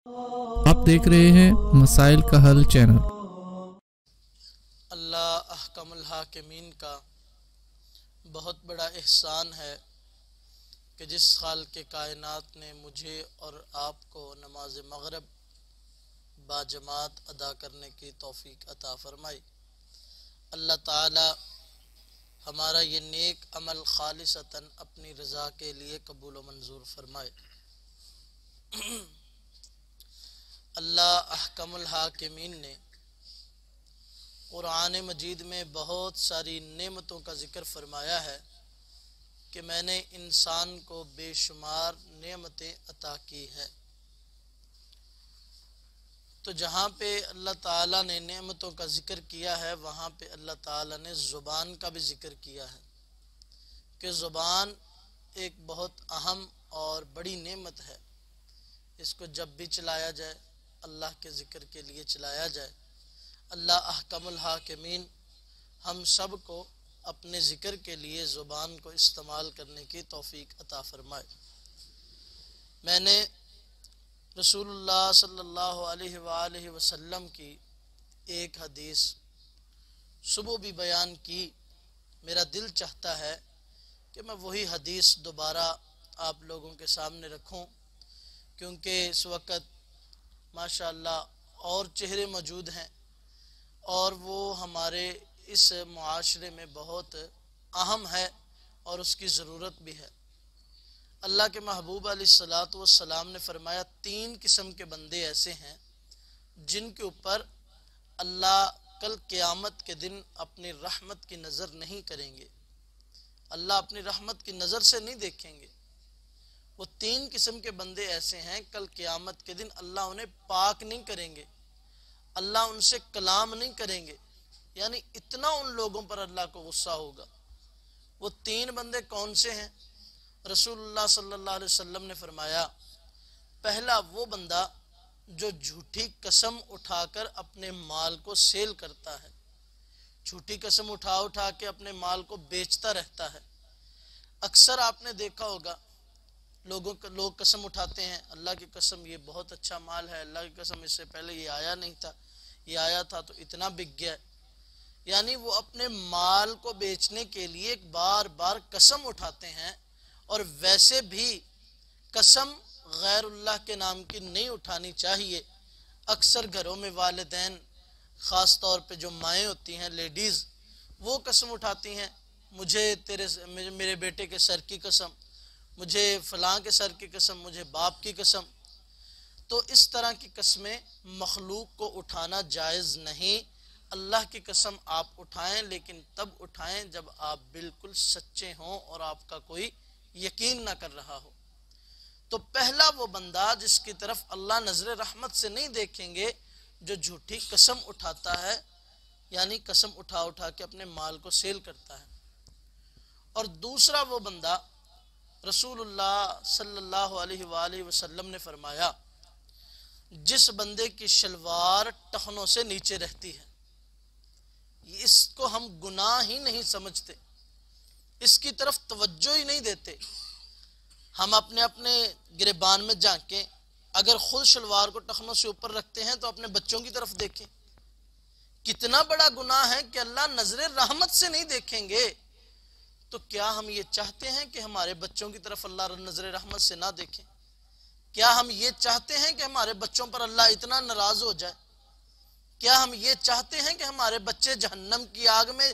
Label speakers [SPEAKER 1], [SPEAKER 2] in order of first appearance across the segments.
[SPEAKER 1] آپ دیکھ رہے ہیں مسائل کا حل چینل۔
[SPEAKER 2] اللہ احکم الحاکمین کا بہت بڑا احسان ہے کہ جس خالق کائنات نے مجھے اور آپ کو نماز مغرب باجماعت ادا کرنے کی توفیق عطا فرمائی۔ اللہ تعالی ہمارا یہ نیک عمل خالصتاً اپنی رضا کے لیے قبول و منظور فرمائے۔ اللہ احکم الحاکمین نے قرآن مجید میں بہت ساری نعمتوں کا ذکر فرمایا ہے کہ میں نے انسان کو بے شمار نعمتیں عطا کی ہیں۔ تو جہاں پہ اللہ تعالیٰ نے نعمتوں کا ذکر کیا ہے وہاں پہ اللہ تعالیٰ نے زبان کا بھی ذکر کیا ہے کہ زبان ایک بہت اہم اور بڑی نعمت ہے۔ اس کو جب بھی چلایا جائے اللہ کے ذکر کے لیے چلایا جائے۔ اللہ احکم الحاکمین ہم سب کو اپنے ذکر کے لیے زبان کو استعمال کرنے کی توفیق عطا فرمائے۔ میں نے رسول اللہ صلی اللہ علیہ وآلہ وسلم کی ایک حدیث صبح بھی بیان کی، میرا دل چاہتا ہے کہ میں وہی حدیث دوبارہ آپ لوگوں کے سامنے رکھوں، کیونکہ اس وقت ماشاءاللہ اور چہرے موجود ہیں اور وہ ہمارے اس معاشرے میں بہت اہم ہے اور اس کی ضرورت بھی ہے۔ اللہ کے محبوب علیہ الصلاۃ والسلام نے فرمایا 3 قسم کے بندے ایسے ہیں جن کے اوپر اللہ کل قیامت کے دن اپنی رحمت کی نظر نہیں کریں گے، اللہ اپنی رحمت کی نظر سے نہیں دیکھیں گے۔ وہ 3 قسم کے بندے ایسے ہیں کل قیامت کے دن اللہ انہیں پاک نہیں کریں گے، اللہ ان سے کلام نہیں کریں گے، یعنی اتنا ان لوگوں پر اللہ کو غصہ ہوگا۔ وہ 3 بندے کون سے ہیں؟ رسول اللہ صلی اللہ علیہ وسلم نے فرمایا پہلا وہ بندہ جو جھوٹی قسم اٹھا کر اپنے مال کو سیل کرتا ہے، جھوٹی قسم اٹھا کے اپنے مال کو بیچتا رہتا ہے۔ اکثر آپ نے دیکھا ہوگا لوگ قسم اٹھاتے ہیں، اللہ کی قسم یہ بہت اچھا مال ہے، اللہ کی قسم اس سے پہلے یہ آیا نہیں تھا، یہ آیا تھا تو اتنا بک گیا ہے۔ یعنی وہ اپنے مال کو بیچنے کے لیے بار بار قسم اٹھاتے ہیں، اور ویسے بھی قسم غیر اللہ کے نام کی نہیں اٹھانی چاہیے۔ اکثر گھروں میں والدین، خاص طور پہ جو مائیں ہوتی ہیں لیڈیز، وہ قسم اٹھاتی ہیں، مجھے میرے بیٹے کے سر کی قسم، مجھے فلاں کے سر کی قسم، مجھے باپ کی قسم۔ تو اس طرح کی قسمیں مخلوق کو اٹھانا جائز نہیں۔ اللہ کی قسم آپ اٹھائیں، لیکن تب اٹھائیں جب آپ بالکل سچے ہوں اور آپ کا کوئی یقین نہ کر رہا ہو۔ تو پہلا وہ بندہ جس کی طرف اللہ نظر رحمت سے نہیں دیکھیں گے، جو جھوٹی قسم اٹھاتا ہے، یعنی قسم اٹھا کے اپنے مال کو سیل کرتا ہے۔ اور دوسرا وہ بندہ رسول اللہ صلی اللہ علیہ وآلہ وسلم نے فرمایا جس بندے کی شلوار ٹخنوں سے نیچے رہتی ہے، اس کو ہم گناہ ہی نہیں سمجھتے، اس کی طرف توجہ ہی نہیں دیتے۔ ہم اپنے گریبان میں جھانکیں، اگر خود شلوار کو ٹخنوں سے اوپر رکھتے ہیں تو اپنے بچوں کی طرف دیکھیں، کتنا بڑا گناہ ہے کہ اللہ نظر رحمت سے نہیں دیکھیں گے۔ تو کیا ہم یہ چاہتے ہیں کہ ہمارے بچوں کی طرف اللہ نظر رحمت سے نہ دیکھیں؟ کیا ہم یہ چاہتے ہیں کہ ہمارے بچوں پر اللہ اتنا ناراض ہو جائے؟ کیا ہم یہ چاہتے ہیں کہ ہمارے بچے جہنم کی آگ میں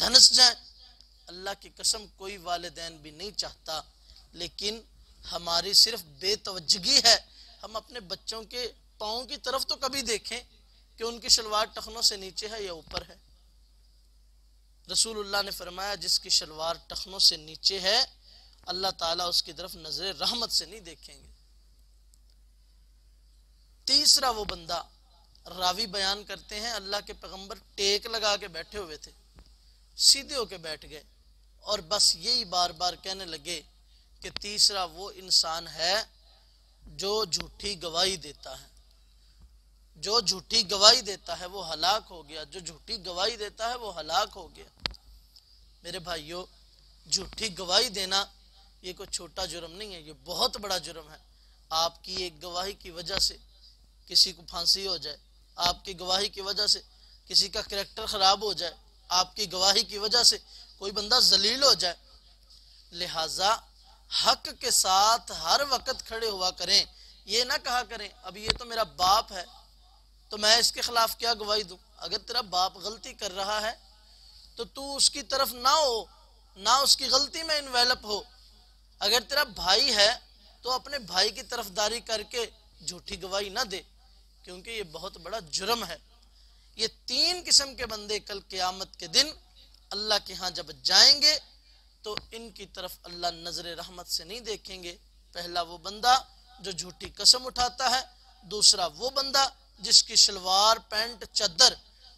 [SPEAKER 2] دھنس جائیں؟ اللہ کی قسم کوئی والدین بھی نہیں چاہتا، لیکن ہماری صرف بے توجہی ہے۔ ہم اپنے بچوں کے پاؤں کی طرف تو کبھی دیکھیں کہ ان کی شلوار ٹخنوں سے نیچے ہے یا اوپر ہے۔ رسول اللہ نے فرمایا جس کی شلوار ٹخنوں سے نیچے ہے اللہ تعالیٰ اس کی طرف نظر رحمت سے نہیں دیکھیں گے۔ تیسرا وہ بندہ، راوی بیان کرتے ہیں اللہ کے پیغمبر ٹیک لگا کے بیٹھے ہوئے تھے، سیدھے ہو کے بیٹھ گئے اور بس یہی بار بار کہنے لگے کہ تیسرا وہ انسان ہے جو جھوٹی گواہی دیتا ہے، جو جھوٹی گواہی دیتا ہے وہ ہلاک ہو گیا، جو جھوٹی گواہی دیتا ہے وہ ہلاک ہو گیا۔ میرے بھائیو، جھوٹی گواہی دینا یہ کوئی چھوٹا جرم نہیں ہے، یہ بہت بڑا جرم ہے۔ آپ کی ایک گواہی کی وجہ سے کسی کو پھانسی ہو جائے آپ کی گواہی کی وجہ سے، کسی کا کریکٹر خراب ہو جائے آپ کی گواہی کی وجہ سے، کوئی بندہ ذلیل ہو جائے. لہٰذا حق کے ساتھ ہر وقت کھڑے ہوا کریں. یہ نہ کہا کریں اب یہ تو میرا باپ ہے تو میں اس کے خلاف کیا گواہی دوں. اگر تیرا باپ غلطی کر رہا ہے تو اس کی طرف نہ ہو، نہ اس کی غلطی میں انویلپ ہو. اگر تیرا بھائی ہے تو اپنے بھائی کی طرفداری کر کے جھوٹی گواہی نہ دے، کیونکہ یہ بہت بڑا جرم ہے. یہ 3 قسم کے بندے کل قیامت کے دن اللہ کے ہاں جب جائیں گے تو ان کی طرف اللہ نظر رحمت سے نہیں دیکھیں گے. پہلا وہ بندہ جو جھوٹی قسم اٹھاتا ہے، دوسرا وہ بندہ جس کی شلوار پینٹ چادر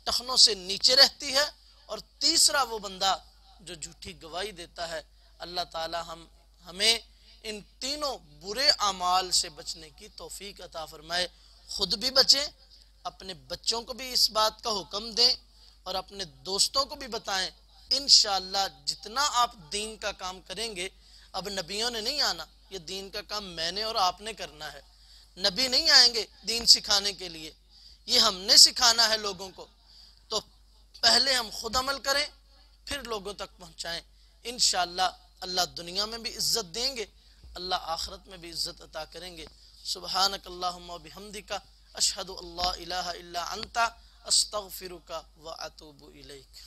[SPEAKER 2] ٹخنوں سے نیچے رہتی ہے، اور تیسرا وہ بندہ جو جھوٹی گواہی دیتا ہے. اللہ تعالی ہمیں ان تینوں برے اعمال سے بچنے کی توفیق عطا فرمائے. خود بھی بچیں، اپنے بچوں کو بھی اس بات کا حکم دیں اور اپنے دوستوں کو بھی بتائیں. انشاءاللہ جتنا آپ دین کا کام کریں گے، اب نبیوں نے نہیں آنا، یہ دین کا کام میں نے اور آپ نے کرنا ہے. نبی نہیں آئیں گے دین سکھانے کے لیے، یہ ہم نے سکھانا ہے لوگوں کو. تو پہلے ہم خود عمل کریں پھر لوگوں تک پہنچائیں. انشاءاللہ اللہ دنیا میں بھی عزت دیں گے، اللہ آخرت میں بھی عزت عطا کریں گے. سبحانک اللہم و بحمدک، اشہد ان لا الہ الا انت، استغفرک و اتوب الیک.